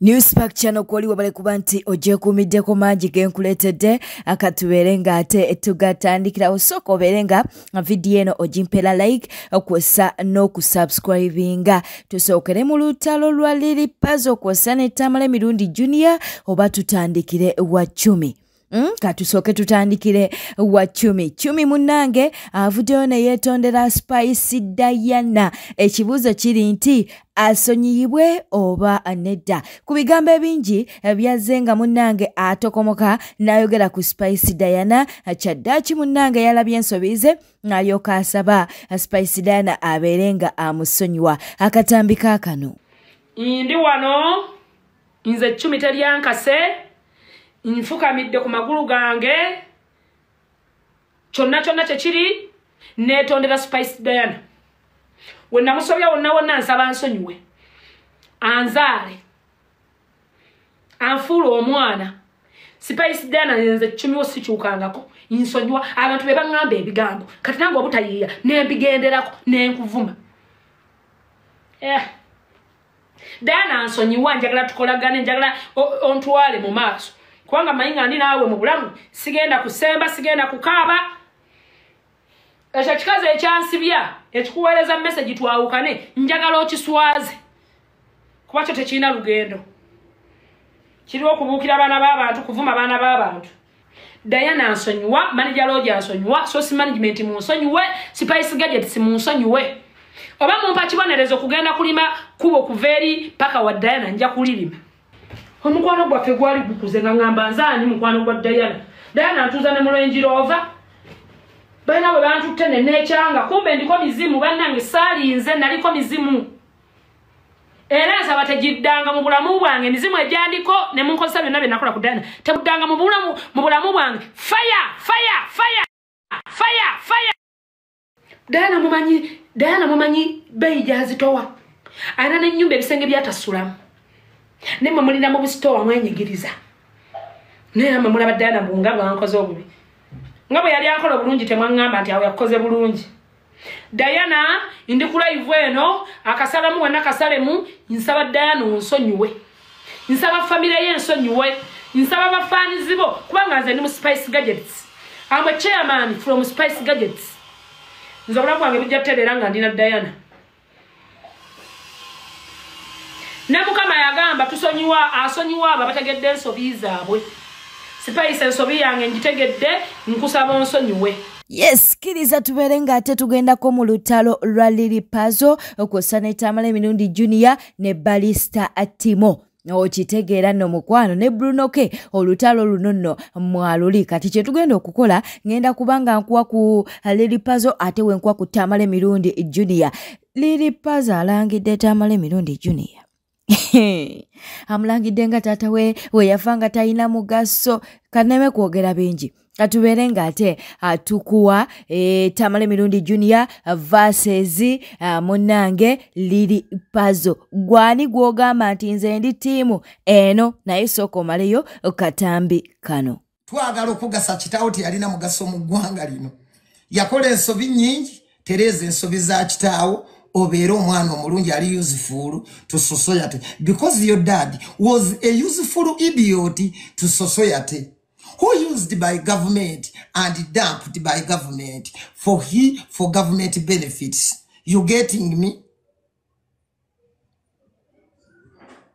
Newspack channel kwali wabale kubanti oje kumiddeko mangi genkuletedde akatubeere nga ate tugatandikira osoko obeerenga video eno ogimpera like kwessa n'okusubscribinga tusookere mu lutalo lwa Lily Puzzle kwessa ne Tamale Mirundi Junior oba tutandikire wa 10. Katusoke tutandikire wa 10 munange avuddeyo ne yeetondera Spice Diana ekibuuzo kiri nti asonyiyibwe oba nedda ku bigambo ebingi byazzenga munange atokomoka n'ayogera ku Spice Diana kyaddaaki munange yalabye ensobize n'alyoka asaba Spice Diana abeerenga amusonyiwa akatambika kano ndi wano nze 10 teryankase nfukamidde ku magulu gange kyonna kyekiri netondera Spice Diana wonna musobya wonna nsaba nsonyiwe anzaale anfuula omwana Spice Diana nze 10 sikyukangako nsonyiwa abantu be baŋŋamba ebigambo kati nange obutayiiya nembigenderako nenkuvuma Diana nsonyiwa njagala tukolagane njagala ontwale mu maaso kubanga mayinga ndi naawe mu bulamu sigenda kusemba sigenda kukaaba ekyo kikaze ekyansibya ekikuweereza message twawukane njagala okiswaze kuba kyo tekirina lugendo kiriwo okubuukira abaana b'abantu kuvuma abaana b'abantu Diana nsonyiwa manager lodge nsonyiwa source management munsonyiwe Spice Gadgets munsonyiwe oba mumpa kibonerezo kugenda kulima kubo kuveeri paka wa Diana nja kulirima omukwano gwaffe gwali gukuze nga ngamba nzaani mukwano gwa Diana atuuza ne mu Range Rover balina bwe bantutte ne neekyanga kumbe ndiko mizimu bannange saalinze naliko mizimu era nsaba tegiddanga mu bulamu bwange mizimu egyandiko ne munkozesa byonna bye nakola ku Diana tebuddanga mu bulamu bwange fire Diana mumanyi beyi gyazitowa alina n'ennyumba ebisenge byatasulamu Nema mulina mu store mwenyigiriza. Nema mulaba Diana bunga bwankoze obubi. Ngabo yali akola bulungi temwangamba nti awo yakoze bulungi. Diana ndi ku live eno akasalamu wana kasalemu nsaba Diana nsonyiwe. Nsaba family ye nsonyiwe. Nsaba bafani zibo kubanga nze ndi mu Spice Gadgets. I'm a chairman from Spice Gadgets. Nzobula kwange bijja tedera nga ndina Diana. Namukama yagamba tusonyiwa asonyiwa abategedde ensobi zaabwe Spice ensobi yange ngitegedde nkusaba nsonyiwe Yes, kiriza tubeere nga ate tugendako mu lutalo lwa Lily Puzzle kw'ossa ne Tamale Mirundi Junior ne Balista Timo okitegeera nno mukwano ne Bruno K olutalo luno nno mwaluli kati kye tugenda okukola ngenda kubanga nkuwa ku Lily Puzzle ate wenkuwa ku Tamale Mirundi Junior Lily Puzzle alangidde Tamale Mirundi Junior amulangidde nga taata we yafanga talina mugaso kaneme kwogera bingi katubeere nga ate atukuwa Tamale Mirundi Junior versus munange Lily Puzzle gwani gwogamba nti nze ndi tiimu eno naye sooka omaleyo katambi kano twagala okugasa kitaawo teyalina mugaso mu ggwanga lino yakola ensobi nnyingi tereeza ensobi za kitaawo Obero omwana omulungi ali useful to society because your dad was a useful idiot to society who used by government and dumped by government for government benefits. You getting me?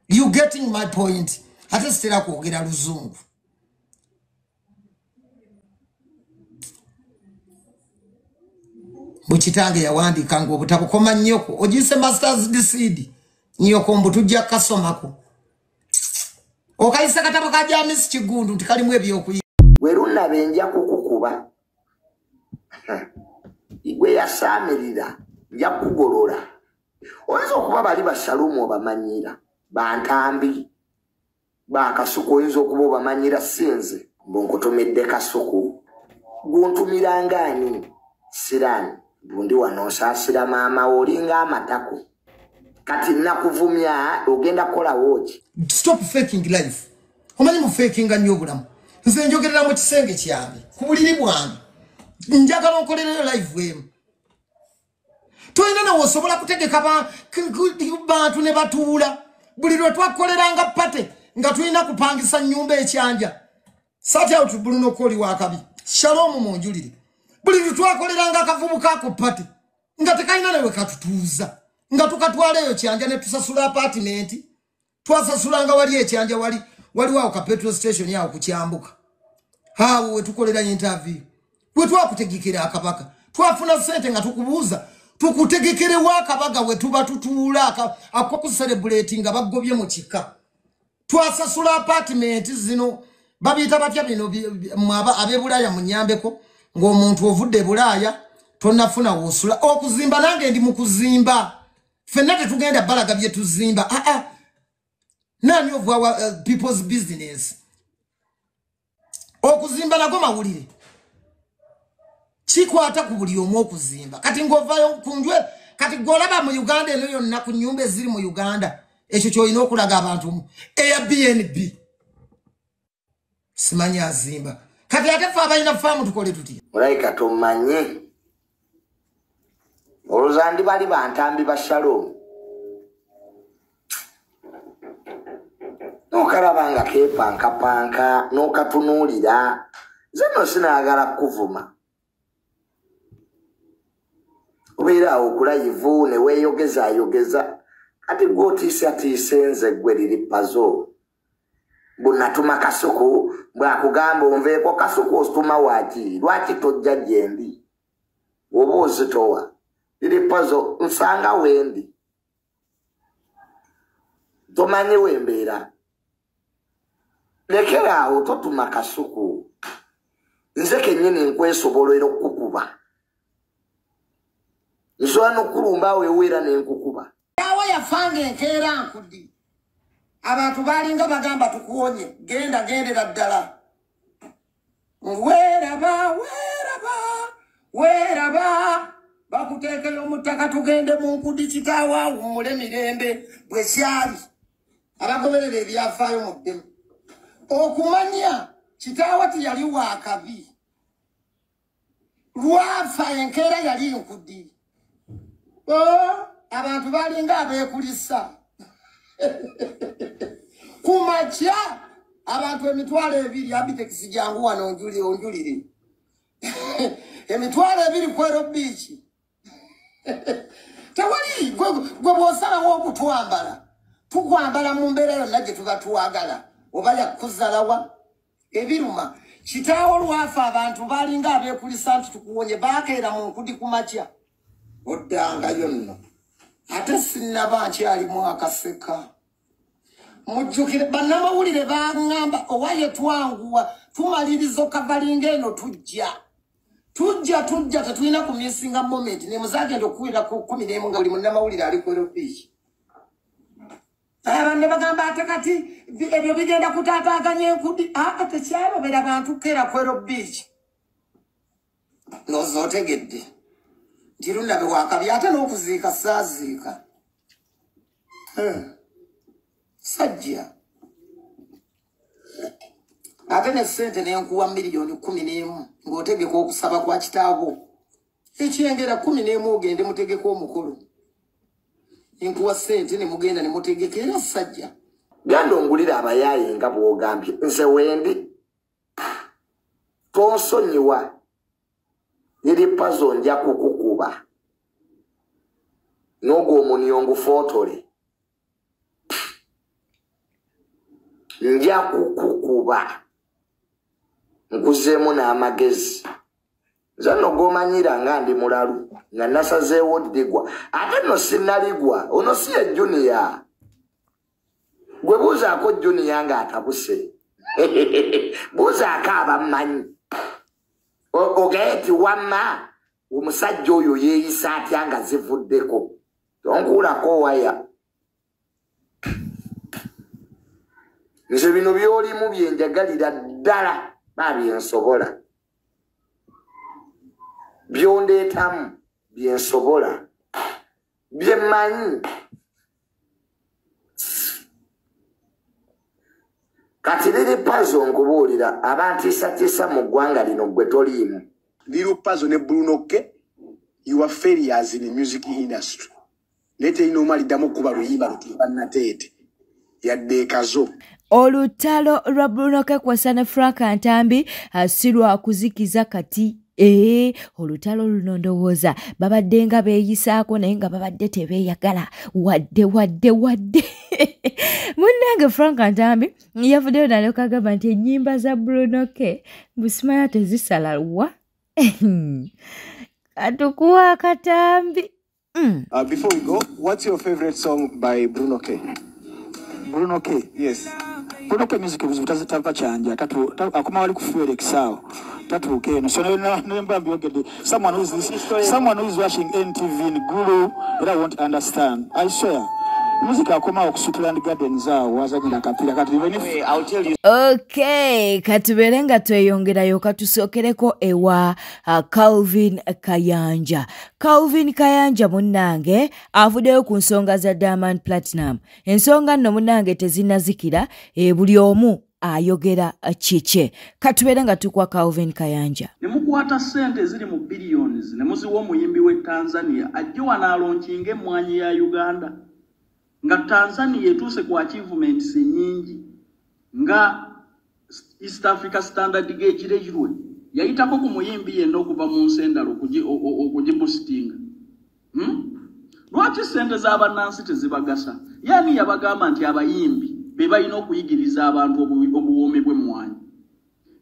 You getting my point? Hata stera kwogera luzungu. Muchitange yawandika ngo butabukoma nnyoko ogise masters decide nnyoko mbutujja kasomako okayisa katabo ka James Kigundu tikalimu ebyokuyi weruna benja kukukuba igwe yasamirira nja kugolola oyinza okuba bali basalumu obamanyira bantambi bakasuko oyinza okuba obamanyira sinze mbonkotomedde kasuku guntumirangani sirani bundi wanosaasira maama olinga amatako kati nakuvumya ogenda kola woki stop faking life omanyi mu faking nnyo obulamu nze njogerera mu kisenge kyange ku buliri bwange njagala onkolerero live emu toyina nawe osobola kutegeka bantu ne batuula buli lwe twakoleranga pate nga tulina kupangisa nyumba ekyanja sati out Bruno Koli wakabi Shalom munjulire buli lwe twakoleranga akavubuka ko pate nga tekaina nawe katutuuza nga tukatwaleyo kyanja ne tusasula apartment twasasulanga wali ekyanja wali wao ka petrol station yao kukyambuka hawo wetukolera interview we twakutegekera akabaka twafuna sente nga tukubuuza tukutegekere wakabaga we tuba tutuula akoko celebrating nga bagobye mu kika twasasula apartment zino babita batya bino mwaba abebulaya munyambeko ng'omuntu ovudde bulaya tonafuna wosula okuzimba nange ndi mu kuzimba fenna tetugenda balaga bye tuzimba none of our people's business okuzimba nago mawulire chikwata ku buli omu okuzimba kati ngovayo kunjwe kati golaba mu Uganda eno yonna ku nyumba eziri mu Uganda ekyo kyoyina okulaga abantu Airbnb simanya azimba kati ate fa abalina faamu tukole tuti mulaika tomanye oluzandi bali bantambi ba Shalom nokarabanga kepanka nokatunuulira zino sinagala kuvuma ubeera okulayivu ne weeyogeza kati gw'otiisatiise gwe liri pazo bunatuma kasuku bwakugamba onveeko kasuku osituma waaki lwaki tojja gyendi oba ozitowa liri pazo nsanga wendi tomanyi wembeera lekeraawo totuma kasuku nze kennyini nkwesobolera okukuba nsobola n'okulumba weweera n'enkukuba awo yafanga enkeera nkudi abantu balinga bagamba tukuwonye gendera ddala weeraba bakuteekera omuttaka tugende mu nkudi kitaawo awummule mirembe bwe kyali abagoberera ebyafaayo mu ddemu okumanya kitaawo tiyali waakabi lwafa enkeera yali nkudi abantu balinga abeekulisa kumakya abantu emitwalo ebiri Abitex jangu wano onjulire emitwalo ebiri kwero bichi tewali gwe bwosalawo okutwambala tukwambala mu mbeera yonna gye tuba tuwagala oba yakuzalawa ebiruma kitaawo lwafa abantu balinga abeekulisa nti tukuwonye baakeera mu nkudi kumakya oddangayo nno ate sinnaba nkyalimu akaseka mujjukire bannamawulire baŋŋamba owaye twanguwa tumaliriza okavalinga eno tujja tetulina kumisinga moment ne muzagenda okuwira ku 11 nga buli munnamawulire ali kwero biiki abantu bagamba ate kati ebyo bigenda kutaataaganya enkudi tekyalobera bantu kera kwero biiki nozootegedde nti lundabe wakabi ate n'okuziika saaziika sajja ate ne ssente n'enkuwa miliyoni 11 ng'otegeka okusaba kwa kitaawo ekyengera 11 ogende mutegeka omukolo enkuwa ssente ne mugenda ne mutegeka era sajja ganda ongulira abayaaye nga bw'ogambye nze wendi tonsonyiwa niri pazo nja kukukuba n'ogwo omuniongo fotole nja kukukuba nkuzeemu n'amagezi nze nno g'omanyira nga ndi mulalu nga nasazeewo ddigwa ate nno sinnaligwa ono si ye juniya gwe buuzaako juniya ng'atabuse buuzaako abammanyi ogaye ti wamma omusajja oyo yeeyisa atya nga zivuddeko tonkuulako waya nze bino by'olimu byenjagalira ddala byensobola byondeetamu byensobola byemmanyi kati liri pazo nkubuulira abantiisatiisa mu ggwanga lino gwe toliimu Little Pazo ne Bruno K, you are failures in the music industry. Lete ino mali damu kuba luyimba lutuba natete. yadde ekazo. Olutalo lwa Bruno Kekwasa ne Frank Ntambi si lwa kuzikiza kati. Olutalo luno ndowooza babadde nga beeyisaako naye nga babadde tebeeyagala wadde munnange Frank Ntambi yavuddeyo nalyoka agamba nti ennyimba za Bruno K busimaya tezisala wa atukuwa akatambi. Before we go, what's your favorite song by Bruno K? Bruno K? Yes. Bruno K music is tava chanja tatu akoma wali kufuele kisao tatu okay no so someone who is watching NTV in Gulu that won't understand. I swear music akoma okusutula garden zao wazanyira kapira kati even if I'll tell you. Okay, katuberenga tweyongerayo katusokereko ewa Calvin Kayanja. Calvin Kayanja munnange avuddeyo ku nsonga za Diamond Platinum. Ensonga nno munnange tezinazikira buli omu ayogera chiche. Katuberenga tukwa Calvin Kayanja. Nemukwata sente ziri mu billions nemuziwa omuyimbi we Tanzania ajjo analonkinge mwanyi ya Uganda. Nga Tanzania etuse ku achievements nyingi nga East Africa Standard Gauge rejwe yayitako ku muyimbi yenna okuva mu nsendalo okugibustinga. Lwaki sente z'abannansi tezibagasa? Yani yabagamba nti abayimbi be balina okuyigiriza abantu obuwoomi bw'emmwanyi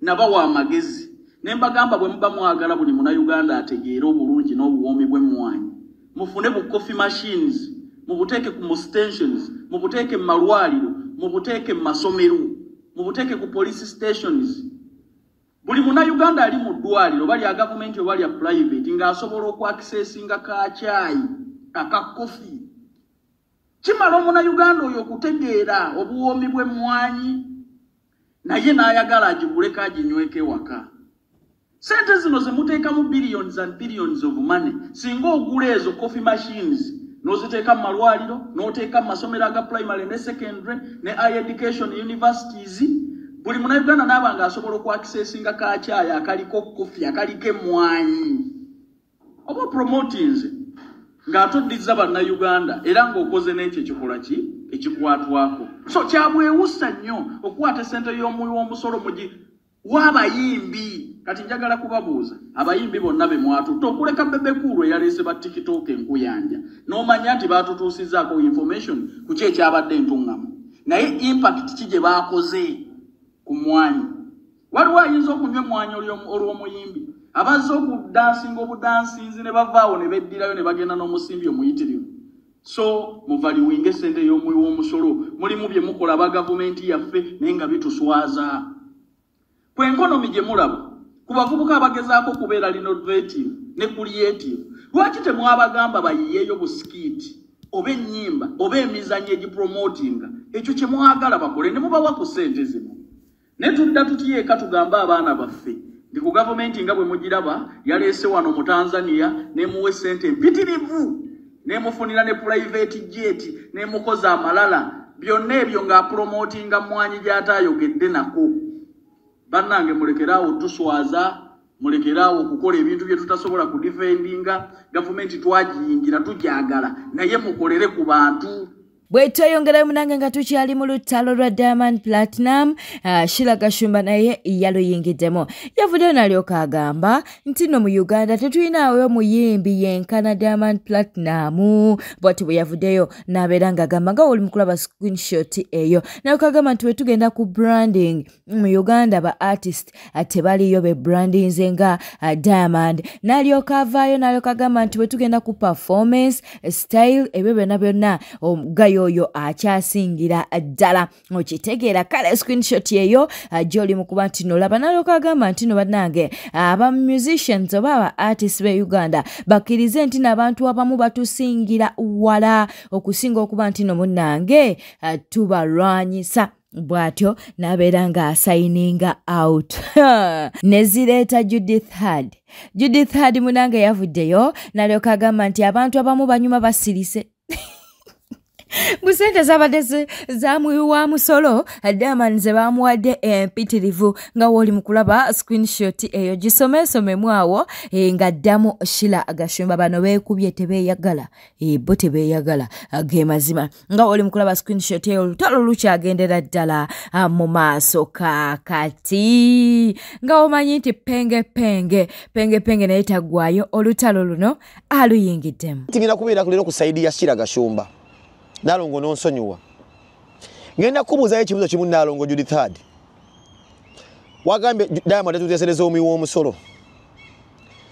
nabawa amagezi ne mbagamba bwe muba mwagala buli Munnayuganda ategeera obulungi n'obuwoomi bw'emmwanyi mufune bu coffee machines mubuteke ku stations mubuteke mu malwaliro mubuteke mu masomero mubuteke ku police stations. Buli Munnayuganda ali mu ddwaliro bali ya government oba bali ya private nga asobola okwaccessinga ka chai aka coffee. Kimala Omunnayuganda oyo okutegeera obuwoomi bw'emmwanyi naye n'ayagala agiguleko aginyweko waka. Sente zino ze muteeka mu billions and billions of money singa ogula ezo coffee machines noziteeka mu malwaliro n'oteeka mu masomero aga primary ne secondary ne higher education universities buli Munnayuganda n'abanga asobola okwaccessinga ka chai akaliko coffee akaliko emmwanyi oba promoting ng'atoddiza bannayuganda era ng'okoze n'ekyo ekikola ki ekikwatwako. So kyabwewusa nnyo okukwata sente y'omuwi w'omusolo mugi w'abayimbi. Kati njagala kubabuuza abayimbi bonna be mwatutta okuleka Bebekulu eyaleese ba TikTok enkuyanja n'omanya nti baatutuusizaako information ku ki ekyabadde entuŋŋamu naye impact ki gye baakoze ku mmwanyi. Waliwo ayinza okunywa emmwanyi olw'omuyimbi abazze okudansinga obudansinzi ne bavaawo ne beddirayo ne bagenda n'omusimbi omuyitirivu. So muvaliwinge sente y'omuwi w'omusolo mulimu bye mukola aba gavumenti yaffe naye nga bituswaza. Ku enkonomi gye mulaba ku bavubuka abagezaako okubeera innovative ne creative lwaki temwabagamba bayiyeeyo busikiti oba ennyimba oba emizannyo egipromotinga ekyo kye mwagala bakole ne mubawa ku sente zino ne tudda tutyeeka tugamba abaana baffe ndi ku gavumenti nga bwe mugiraba yaleese wano mu Tanzania nemuwe sente mpitirivu nemufunira ne private jet nemukoza amalala byonna ebyo ng'apromotinga mmwanyi gy'ataayogedde nako. Bannange mulekeraawo tuswaza mulekeraawo okukola ebintu bye tutasobola ku defendinga gavumenti twagiyingira tujagala naye mukolere ku bantu. Bwetweyongera munange nga tukyali mu lutalo lwa Diamond Platinum, Sheila Gashumba naye yaluyingiddemu. Yavuddeyo n'alyoka agamba nti no mu Uganda tetulinawo muyimbi yenkana Diamond Platinum. Bw'ati bwe yavuddeyo n'abeera ng'agamba nga oli mu kulaba screenshot eyo. N'alyoka agamba nti bwe tugenda ku branding mu Uganda ba artist tebaliyo be brandinze nga Diamond. N'alyoka avaayo n'alyoka agamba nti bwe tugenda ku performance style ebyo byonna omugayo oyo akyasingira ddala. Okitegeera kale screenshot yeyo gy'oli mu kuba nti nolaba n'alyoka agamba nti no bannange aba musicians oba aba artists be Uganda bakkirize nti n'abantu abamu batusingira wala okusinga okuba nti no munnange tubalwanyisa. Bwatyo n'abeera ng'asayininga out. Nezireeta Judith Hard munnange yavuddeyo n'alyoka agamba nti abantu abamu banyuma basirise. Musente zabadde zamuyiwa musolo Diamond ze bamuwadde empitirivu nga woli mukulaba screenshot eyo gisomesomemu awo nga ddamu Shila Gashumba bano beekubye tebeeyagala bo tebeeyagala ge mazima nga woli mukulaba screenshot eyo olutalo lukyagendera ddala mu maaso kakati nga omanyi nti penge naye taggwayo olutalo luno aluyingiddemu tigina kubeera kulero ku saidi ya Shila Gashumba Nalongo nonsonyiwa ngenda kubuuzayo ekibuzo kimu Nalongo Judith Hard wagambe Diamond tuteesereza omuyiwa omusolo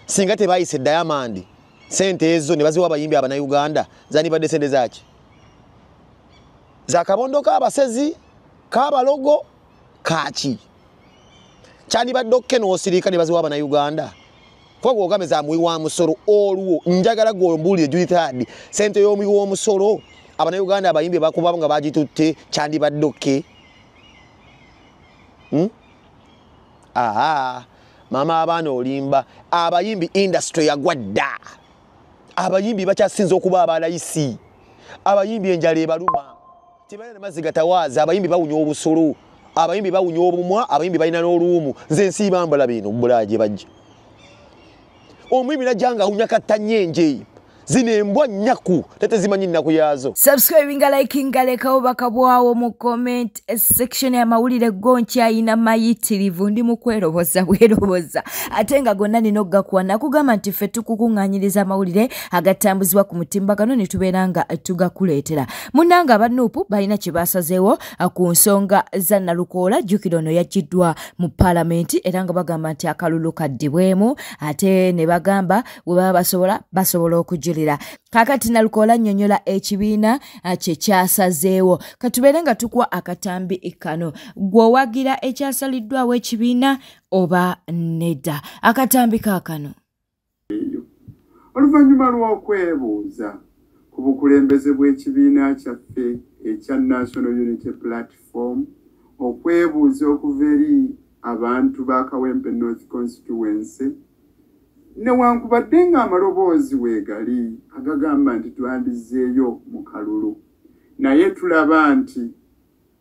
singa tebayise Diamond sente ezo ne baziwa abayimbi Uganda zanibadde sente zaki za kabondo k'abasezi k'abalogo kaki kyandibadde okke n'osirika ne baziwa Uganda Kwa ogambe za muyiwa omusolo olwo njagala gombuulire Judith Hard sente y'omuyiwa omusolo Uganda abayimbi bakuba nga bagitutte kyandibadde okke mama abaana olimba abayimbi industry yagwadda abayimbi bakyasinza okuba abalayisi abayimbi enjala ebaluma tibalina mazzi gatawaaza abayimbi bawunya obusolo abayimbi bawunya obumwa abayimbi balina n'oluumu nze ensi bambala bino bulaaje bajja omuyimbi najjanga awunya kattanyenje Zinembwa nyaku tete zimanyi nnaku yazo. Subscribinga likinga lekawo bakabwawo mu comment section ya mawulire goncha ina mayitirivu ndi mukweroboza bweroboza atenga gonna nino gakuwa nakugamba nti ffe tukukunganyiriza mawulire agatambuzibwa ku mutimbagano ne tubeeranga tugakuleetera munanga abanupu balina kye basazeewo ku nsonga za Nalukoola Jjukirono yajiddwa mu parliament era nga bagamba nti akalulu kaddibwemu ate ne bagamba bwe baba basobola okujulira kakati Nalukoola nnyonnyola ekibiina kye kyasazeewo katubeere nga tukwa akatambi kano gwe owagira ekyasaliddwawo ekibiina oba nedda akatambi kaakano oluvannyuma lw'okwebuuza ku bukulembeze bw'ekibiina kyaffe ekya National Unity Platform okwebuuza okuva eri abantu ba Kawempe North Constituency newankubadde ng'amaloboozi weegali agagamba nti twandizeeyo mu kalulu naye tulaba nti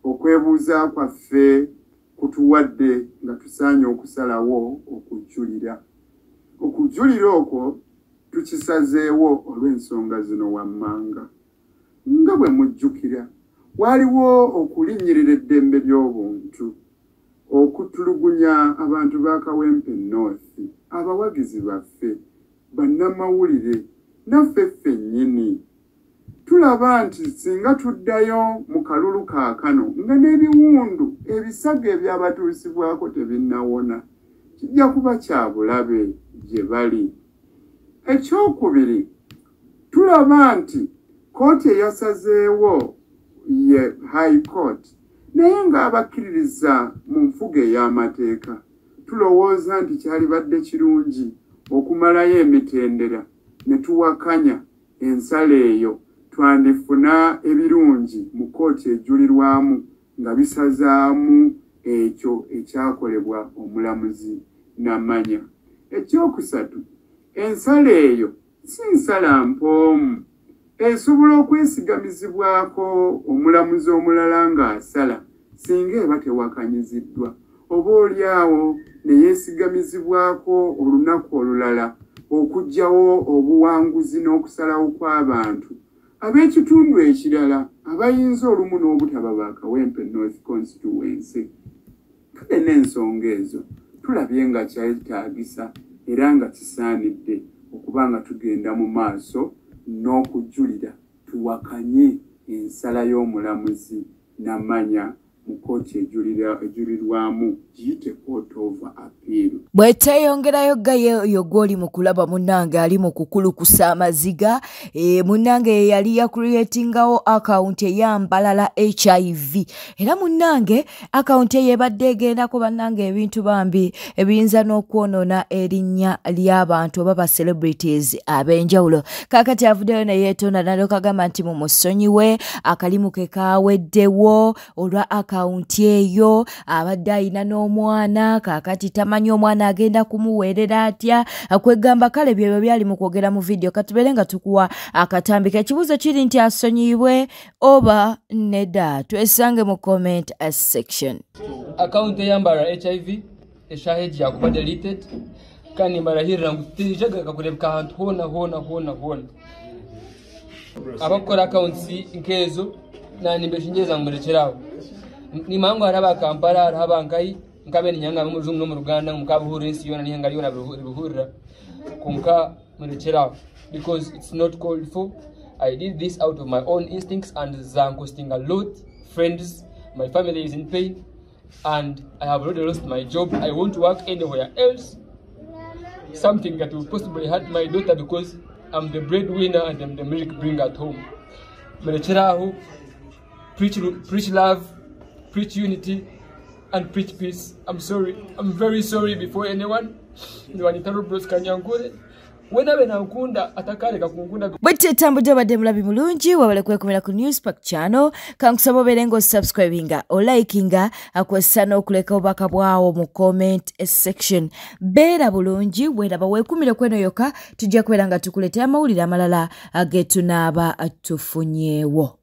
okwebuuza kwaffe kutuwadde nga tusaanye okusalawo okujulira okwo tukisazeewo olw'ensonga zino wammanga nga bwe mujjukira waliwo okulinnyirira eddembe ly'obuntu okutulugunya abantu ba Kawempe North abawagizi baffe bannamawulire naffe ffennyini tulaba nti singa tuddayo mu kalulu kaakano nga n'ebiwundu ebisago ebyabatuusibwako tebinnawona kijja kuba kya bulabe gye bali ekyokubiri tulaba nti kooti eyasazeewo ye High Court naye ng'abakkiririza mu nfuga ey'amateeka tulowooza nti kyalibadde kirungi okumalayo emitendera ne tuwakanya ensala eyo twandifuna ebirungi mu kooti ejulirwamu nga bisazaamu ekyo ekyakolebwa omulamuzi Namanya. Ekyokusatu ensala eyo si nsala mpoomu esobola okwesigamizibwako omulamuzi omulala ng'asala singa eba tewakanyiziddwa oba oliawo ne yeesigamizibwako olunaku olulala okuggyawo obuwanguzi n'okusalawo kw'abantu ab'ekitundu ekirala abayinza olumu n'obutaba ba Kawempe North Constituency. Kale n'ensonga ezo tulabye nga kyetaagisa era nga kisaanidde okuba nga tugenda mu maaso n'okujulira tuwakanye ensala y'omulamuzi Namanya mu kooti ejulirwamu giyite Court of Appeal. Bweteyongerayo gayo gwoli mu kulaba munnange ali mu kukulukusa amaziga munnange yali yakureatingawo account eyambalala HIV era munnange account eyebadde egendako bannange ebintu bambi ebiyinza n'okwonona erinnya ly'abantu oba ba celebrities ab'enjawulo kakati avuddeyo ne yeetonda n'alyoka agamba nti mu musonyiwe akalimu ke kaaweddewo olwa account mu nti eyo abadde ayina n'omwana kaakati tamanyi omwana agenda kumuweerera atya kwegamba kale byo byali mu kwogera mu video katubere nga tukuwa akatambika ekibuuzo kiri nti asonyiibwe oba nedda twesange mu comment section. Account eyambara HIV eshaheji yakuba deleted kandi marahirira ngutijaga kakurebeka ahantu hona abakora accounts nkezo nani mbeshingeza murekeraho ni mango araba Kampala araba nkai nkabe ni nyanga mu no mu Ruganda mukabuhuru ensi yona ni hanga yona bibuhurira kunka murekeraho because it's not called for. I did this out of my own instincts and I'm costing a lot. Friends, my family is in pain and I have already lost my job. I won't work anywhere else. Something that will possibly hurt my daughter because I'm the breadwinner and I'm the milk bringer at home. Merecheraho, preach love, preach unity, and preach peace. I'm sorry. I'm very sorry before anyone. Bwete tambudde badde mulabi mulungi wabale kwekomera ku Newspack channel kankusaba obeere ng'osubscribinga olikinga akwesa n'okuleka obubaka bwawo mu comment section. Beera bulungi weeraba weekumire kweno yokka tujja kubeera nga tukuleetera amawulire amalala agetunaaba tufunyeewo.